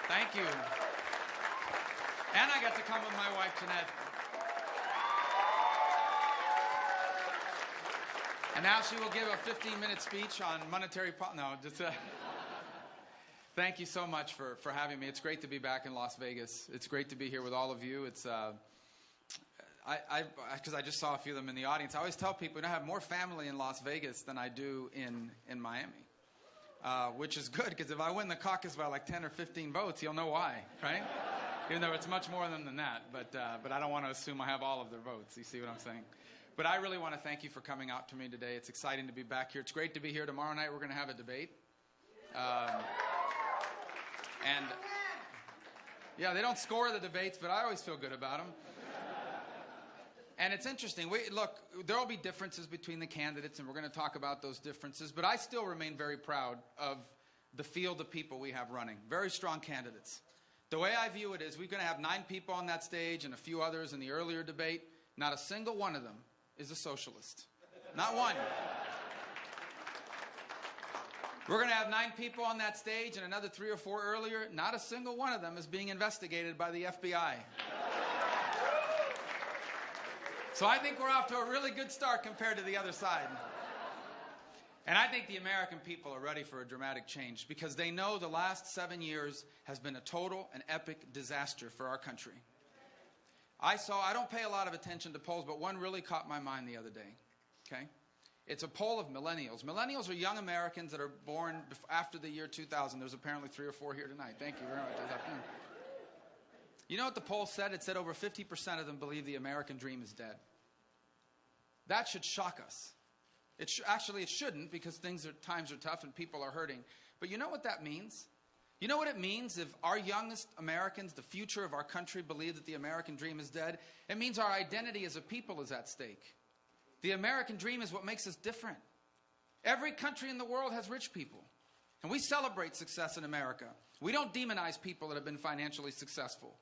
Thank you. And I got to come with my wife, Jeanette. And now she will give a 15-minute speech on monetary policy. No, just thank you so much for having me. It's great to be back in Las Vegas. It's great to be here with all of you. It's because I just saw a few of them in the audience. I always tell people, I have more family in Las Vegas than I do in Miami, which is good, because if I win the caucus by like 10 or 15 votes, you'll know why, right? Even though it's much more than that, but I don't want to assume I have all of their votes. You see what I'm saying? But I really want to thank you for coming out to me today. It's exciting to be back here. It's great to be here. Tomorrow night we're going to have a debate. And yeah, they don't score the debates, but I always feel good about them. And it's interesting. Look, there will be differences between the candidates, and we're going to talk about those differences. But I still remain very proud of the field of people we have running. Very strong candidates. The way I view it is we're going to have 9 people on that stage and a few others in the earlier debate. Not a single one of them is a socialist. Not one. We're going to have 9 people on that stage and another 3 or 4 earlier. Not a single one of them is being investigated by the FBI. So I think we're off to a really good start compared to the other side. And I think the American people are ready for a dramatic change, because they know the last 7 years has been a total and epic disaster for our country. I don't pay a lot of attention to polls, but one really caught my mind the other day. Okay? It's a poll of millennials. Millennials are young Americans that are born after the year 2000. There's apparently 3 or 4 here tonight. Thank you very much. You know what the poll said? It said over 50% of them believe the American dream is dead. That should shock us. Actually, it shouldn't, because times are tough and people are hurting. But you know what that means? You know what it means if our youngest Americans, the future of our country, believe that the American dream is dead? It means our identity as a people is at stake. The American dream is what makes us different. Every country in the world has rich people, and we celebrate success in America. We don't demonize people that have been financially successful.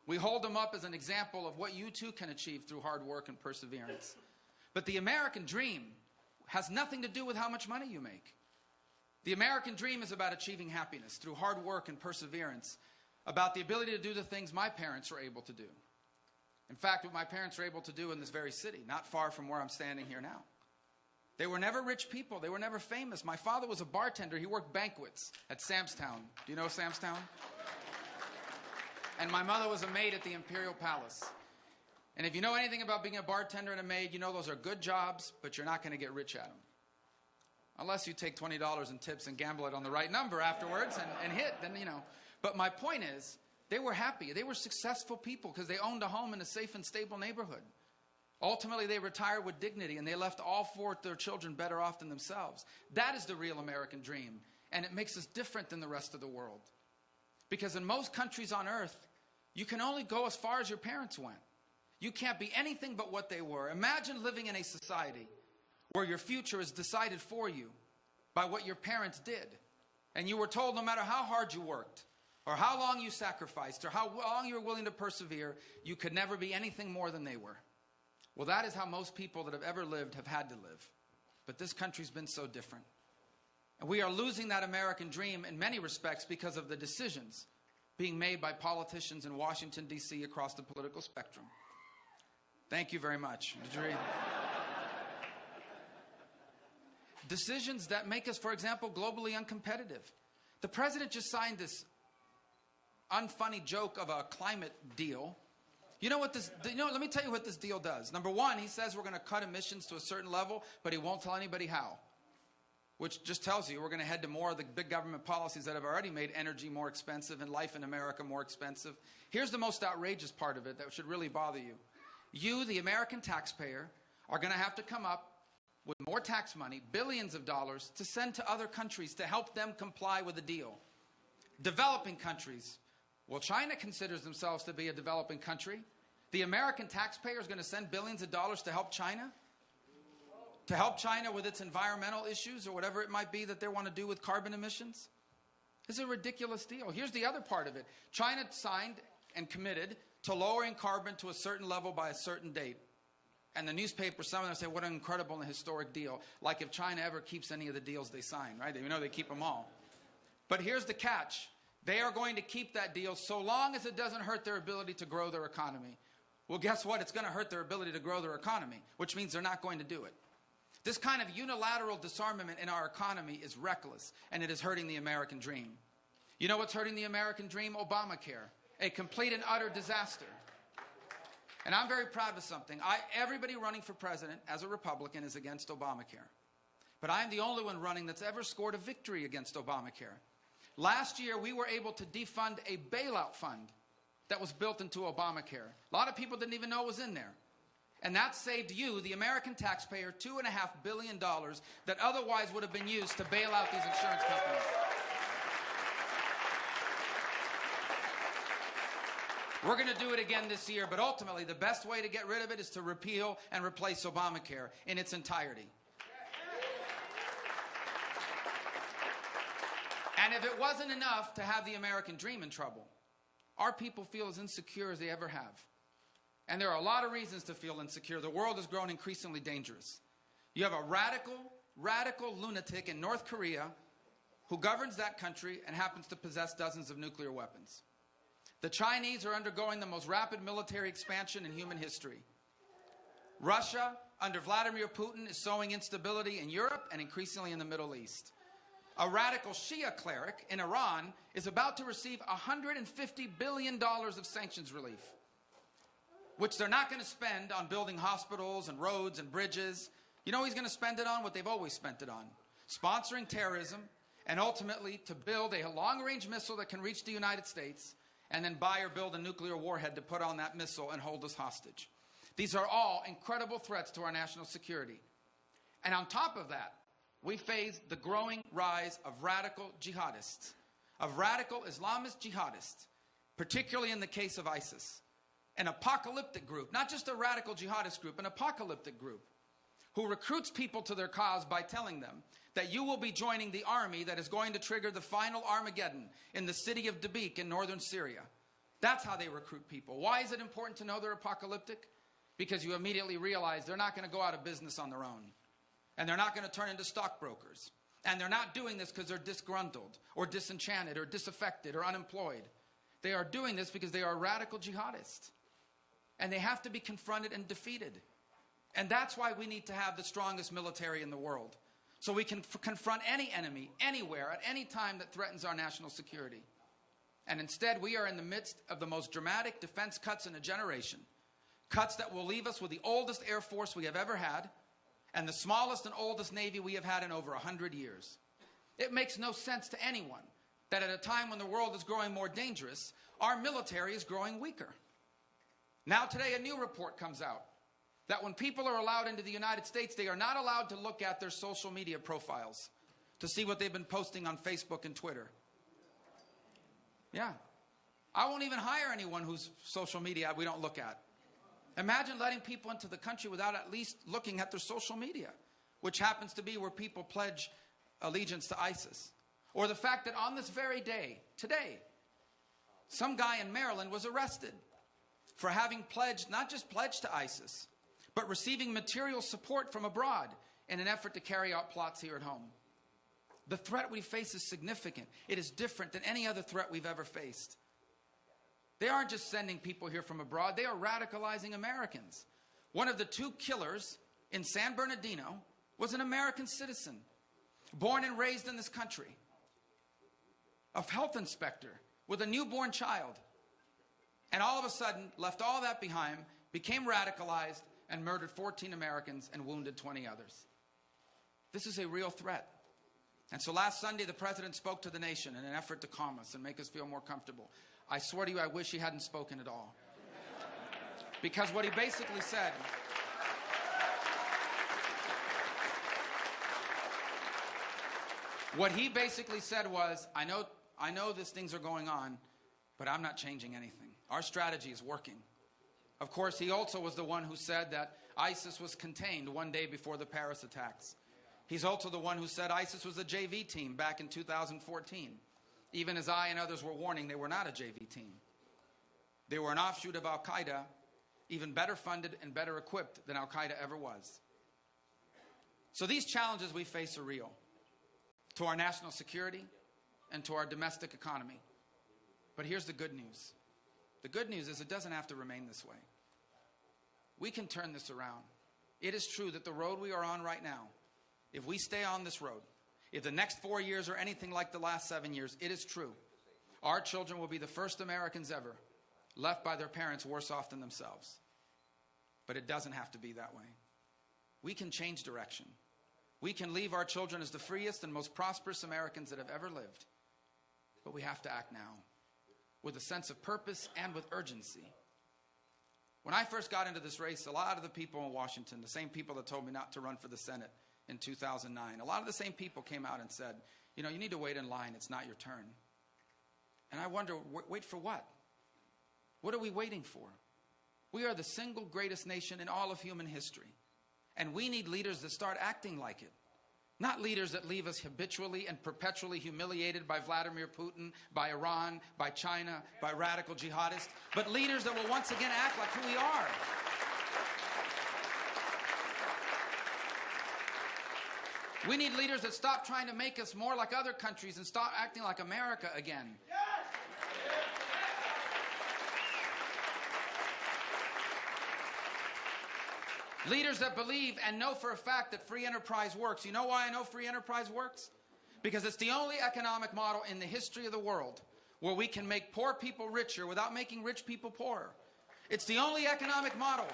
We hold them up as an example of what you too can achieve through hard work and perseverance. But the American dream has nothing to do with how much money you make. The American dream is about achieving happiness through hard work and perseverance, about the ability to do the things my parents were able to do. In fact, what my parents were able to do in this very city, not far from where I'm standing here now. They were never rich people. They were never famous. My father was a bartender. He worked banquets at Sam's Town. Do you know Sam's Town? And my mother was a maid at the Imperial Palace. And if you know anything about being a bartender and a maid, you know those are good jobs, but you're not going to get rich at them. Unless you take $20 in tips and gamble it on the right number afterwards and hit, then, you know. But my point is, they were happy. They were successful people because they owned a home in a safe and stable neighborhood. Ultimately, they retired with dignity, and they left all 4 of their children better off than themselves. That is the real American dream, and it makes us different than the rest of the world. Because in most countries on earth, you can only go as far as your parents went. You can't be anything but what they were. Imagine living in a society where your future is decided for you by what your parents did. And you were told no matter how hard you worked, or how long you sacrificed, or how long you were willing to persevere, you could never be anything more than they were. Well, that is how most people that have ever lived have had to live. But this country's been so different. And we are losing that American dream in many respects because of the decisions being made by politicians in Washington, D.C. across the political spectrum. Thank you very much. Did you read? Decisions that make us, for example, globally uncompetitive. The president just signed this unfunny joke of a climate deal. Let me tell you what this deal does. Number one, he says we're going to cut emissions to a certain level, but he won't tell anybody how. Which just tells you we're going to head to more of the big government policies that have already made energy more expensive and life in America more expensive. Here's the most outrageous part of it that should really bother you. You, the American taxpayer, are going to have to come up with more tax money, billions of dollars, to send to other countries to help them comply with the deal. Developing countries. Well, China considers themselves to be a developing country. The American taxpayer is going to send billions of dollars to help China? To help China with its environmental issues or whatever it might be that they want to do with carbon emissions? It's a ridiculous deal. Here's the other part of it. China signed and committed to lowering carbon to a certain level by a certain date. And the newspapers, some of them say, what an incredible and historic deal. Like if China ever keeps any of the deals they sign, right? You know they keep them all. But here's the catch. They are going to keep that deal so long as it doesn't hurt their ability to grow their economy. Well, guess what? It's going to hurt their ability to grow their economy, which means they're not going to do it. This kind of unilateral disarmament in our economy is reckless, and it is hurting the American dream. You know what's hurting the American dream? Obamacare, a complete and utter disaster. And I'm very proud of something. Everybody running for president as a Republican is against Obamacare. But I'm the only one running that's ever scored a victory against Obamacare. Last year, we were able to defund a bailout fund that was built into Obamacare. A lot of people didn't even know it was in there. And that saved you, the American taxpayer, $2.5 billion that otherwise would have been used to bail out these insurance companies. We're going to do it again this year, but ultimately the best way to get rid of it is to repeal and replace Obamacare in its entirety. And if it wasn't enough to have the American dream in trouble, our people feel as insecure as they ever have. And there are a lot of reasons to feel insecure. The world has grown increasingly dangerous. You have a radical lunatic in North Korea who governs that country and happens to possess dozens of nuclear weapons. The Chinese are undergoing the most rapid military expansion in human history. Russia, under Vladimir Putin, is sowing instability in Europe and increasingly in the Middle East. A radical Shia cleric in Iran is about to receive $150 billion of sanctions relief, which they're not going to spend on building hospitals and roads and bridges. You know what he's going to spend it on? What they've always spent it on: sponsoring terrorism, and ultimately to build a long-range missile that can reach the United States, and then buy or build a nuclear warhead to put on that missile and hold us hostage. These are all incredible threats to our national security. And on top of that, we face the growing rise of radical jihadists, of radical Islamist jihadists, particularly in the case of ISIS. An apocalyptic group, not just a radical jihadist group, an apocalyptic group who recruits people to their cause by telling them that you will be joining the army that is going to trigger the final Armageddon in the city of Dabiq in northern Syria. That's how they recruit people. Why is it important to know they're apocalyptic? Because you immediately realize they're not going to go out of business on their own. And they're not going to turn into stockbrokers. And they're not doing this because they're disgruntled or disenchanted or disaffected or unemployed. They are doing this because they are radical jihadists. And they have to be confronted and defeated. And that's why we need to have the strongest military in the world. So we can confront any enemy, anywhere, at any time that threatens our national security. And instead, we are in the midst of the most dramatic defense cuts in a generation. Cuts that will leave us with the oldest Air Force we have ever had, and the smallest and oldest Navy we have had in over 100 years. It makes no sense to anyone that at a time when the world is growing more dangerous, our military is growing weaker. Now today, a new report comes out that when people are allowed into the United States, they are not allowed to look at their social media profiles to see what they've been posting on Facebook and Twitter. Yeah. I won't even hire anyone whose social media we don't look at. Imagine letting people into the country without at least looking at their social media, which happens to be where people pledge allegiance to ISIS. Or the fact that on this very day, today, some guy in Maryland was arrested for having pledged, not just pledged to ISIS, but receiving material support from abroad in an effort to carry out plots here at home. The threat we face is significant. It is different than any other threat we've ever faced. They aren't just sending people here from abroad, they are radicalizing Americans. One of the two killers in San Bernardino was an American citizen, born and raised in this country, a health inspector with a newborn child, and all of a sudden left all that behind, became radicalized, and murdered 14 Americans and wounded 20 others. This is a real threat. And so last Sunday, the president spoke to the nation in an effort to calm us and make us feel more comfortable. I swear to you, I wish he hadn't spoken at all. Because what he basically said, was, I know these things are going on, but I'm not changing anything. Our strategy is working. Of course, he also was the one who said that ISIS was contained one day before the Paris attacks. He's also the one who said ISIS was a JV team back in 2014. Even as I and others were warning, they were not a JV team. They were an offshoot of Al-Qaeda, even better funded and better equipped than Al-Qaeda ever was. So these challenges we face are real to our national security and to our domestic economy. But here's the good news. The good news is it doesn't have to remain this way. We can turn this around. It is true that the road we are on right now, if we stay on this road, if the next 4 years are anything like the last 7 years, it is true. Our children will be the first Americans ever left by their parents worse off than themselves. But it doesn't have to be that way. We can change direction. We can leave our children as the freest and most prosperous Americans that have ever lived. But we have to act now with a sense of purpose and with urgency. When I first got into this race, a lot of the people in Washington, the same people that told me not to run for the Senate in 2009, a lot of the same people came out and said, you know, you need to wait in line. It's not your turn. And I wonder, wait for what? What are we waiting for? We are the single greatest nation in all of human history. And we need leaders that start acting like it. Not leaders that leave us habitually and perpetually humiliated by Vladimir Putin, by Iran, by China, by radical jihadists, but leaders that will once again act like who we are. We need leaders that stop trying to make us more like other countries and stop acting like America again. Leaders that believe and know for a fact that free enterprise works. You know why I know free enterprise works? Because it's the only economic model in the history of the world where we can make poor people richer without making rich people poorer. It's the only economic model.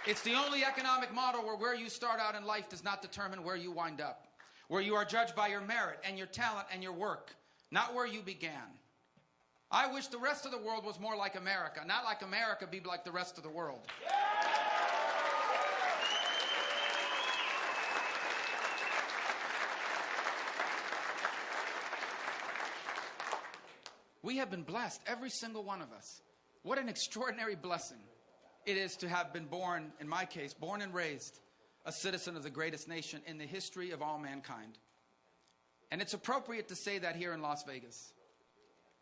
It's the only economic model where you start out in life does not determine where you wind up. Where you are judged by your merit and your talent and your work, not where you began. I wish the rest of the world was more like America, not like America be like the rest of the world. We have been blessed, every single one of us. What an extraordinary blessing it is to have been born, in my case, born and raised a citizen of the greatest nation in the history of all mankind. And it's appropriate to say that here in Las Vegas.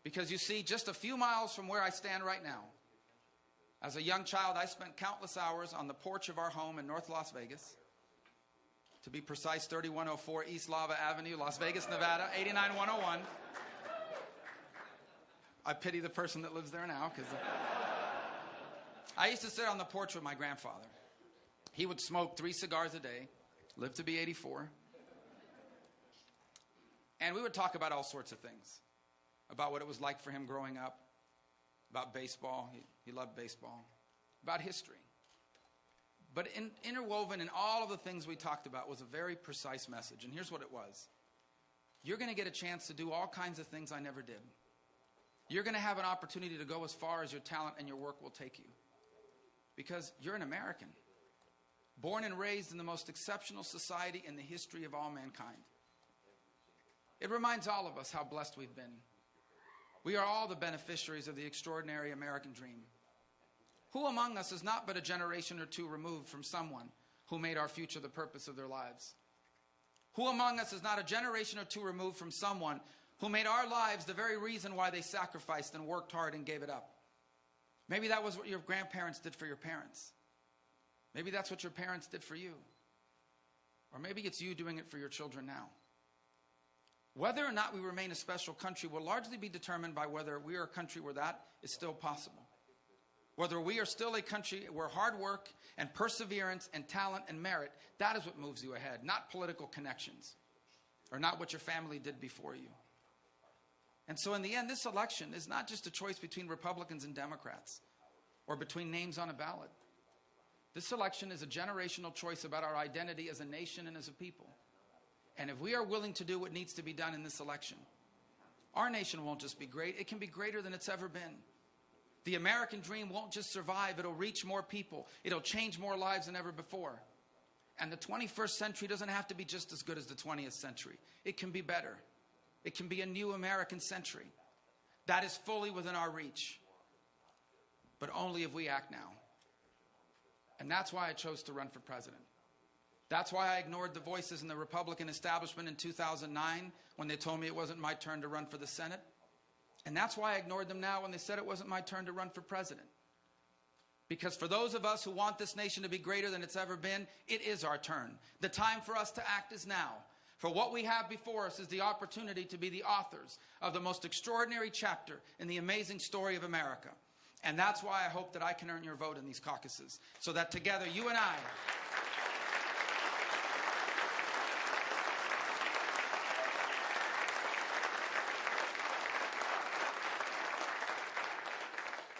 Because you see, just a few miles from where I stand right now, as a young child, I spent countless hours on the porch of our home in North Las Vegas. To be precise, 3104 East Lava Avenue, Las Vegas, Nevada, 89101. I pity the person that lives there now, because I used to sit on the porch with my grandfather. He would smoke 3 cigars a day, lived to be 84. And we would talk about all sorts of things. About what it was like for him growing up, about baseball, he loved baseball, about history. But interwoven in all of the things we talked about was a very precise message, and here's what it was. You're going to get a chance to do all kinds of things I never did. You're going to have an opportunity to go as far as your talent and your work will take you. Because you're an American, born and raised in the most exceptional society in the history of all mankind. It reminds all of us how blessed we've been. We are all the beneficiaries of the extraordinary American dream. Who among us is not but a generation or two removed from someone who made our future the purpose of their lives? Who among us is not a generation or two removed from someone who made our lives the very reason why they sacrificed and worked hard and gave it up? Maybe that was what your grandparents did for your parents. Maybe that's what your parents did for you. Or maybe it's you doing it for your children now. Whether or not we remain a special country will largely be determined by whether we are a country where that is still possible. Whether we are still a country where hard work and perseverance and talent and merit, that is what moves you ahead, not political connections or not what your family did before you. And so in the end, this election is not just a choice between Republicans and Democrats or between names on a ballot. This election is a generational choice about our identity as a nation and as a people. And if we are willing to do what needs to be done in this election, our nation won't just be great, it can be greater than it's ever been. The American dream won't just survive, it'll reach more people. It'll change more lives than ever before. And the 21st century doesn't have to be just as good as the 20th century. It can be better. It can be a new American century. That is fully within our reach. But only if we act now. And that's why I chose to run for president. That's why I ignored the voices in the Republican establishment in 2009 when they told me it wasn't my turn to run for the Senate. And that's why I ignored them now when they said it wasn't my turn to run for president. Because for those of us who want this nation to be greater than it's ever been, it is our turn. The time for us to act is now. For what we have before us is the opportunity to be the authors of the most extraordinary chapter in the amazing story of America. And that's why I hope that I can earn your vote in these caucuses, so that together you and I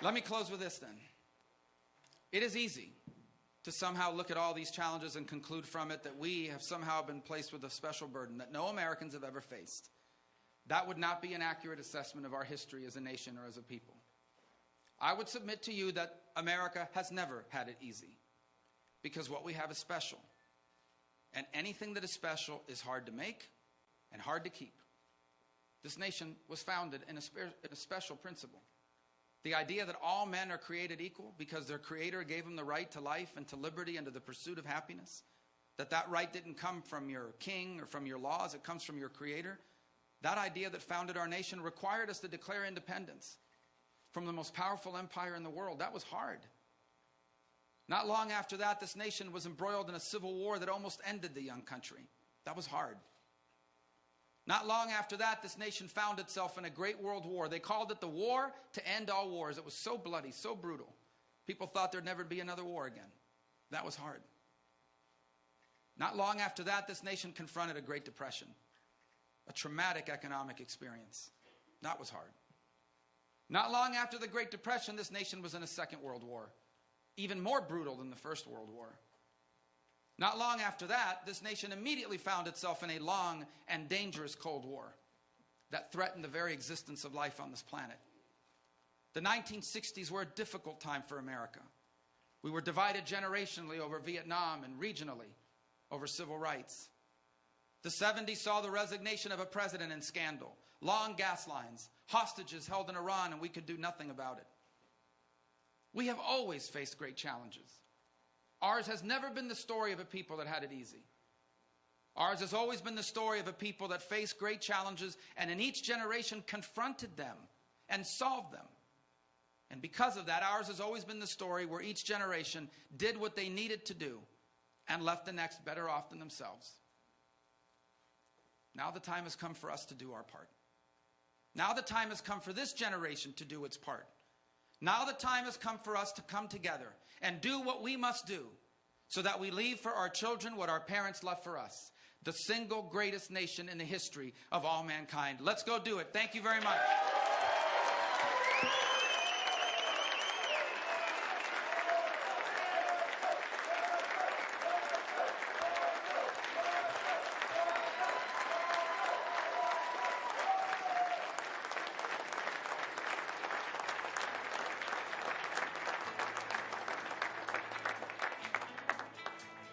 Let me close with this then. It is easy to somehow look at all these challenges and conclude from it that we have somehow been placed with a special burden that no Americans have ever faced. That would not be an accurate assessment of our history as a nation or as a people. I would submit to you that America has never had it easy, because what we have is special. And anything that is special is hard to make and hard to keep. This nation was founded in a special principle. The idea that all men are created equal because their Creator gave them the right to life and to liberty and to the pursuit of happiness, that right didn't come from your king or from your laws, it comes from your Creator. That idea that founded our nation required us to declare independence from the most powerful empire in the world. That was hard. Not long after that, this nation was embroiled in a civil war that almost ended the young country. That was hard. Not long after that, this nation found itself in a great world war. They called it the war to end all wars. It was so bloody, so brutal. People thought there'd never be another war again. That was hard. Not long after that, this nation confronted a Great Depression, a traumatic economic experience. That was hard. Not long after the Great Depression, this nation was in a Second World War, even more brutal than the First World War. Not long after that, this nation immediately found itself in a long and dangerous Cold War that threatened the very existence of life on this planet. The 1960s were a difficult time for America. We were divided generationally over Vietnam and regionally over civil rights. The 70s saw the resignation of a president in scandal, long gas lines, hostages held in Iran, and we could do nothing about it. We have always faced great challenges. Ours has never been the story of a people that had it easy. Ours has always been the story of a people that faced great challenges and in each generation confronted them and solved them. And because of that, ours has always been the story where each generation did what they needed to do and left the next better off than themselves. Now the time has come for us to do our part. Now the time has come for this generation to do its part. Now the time has come for us to come together and do what we must do so that we leave for our children what our parents left for us, the single greatest nation in the history of all mankind. Let's go do it. Thank you very much.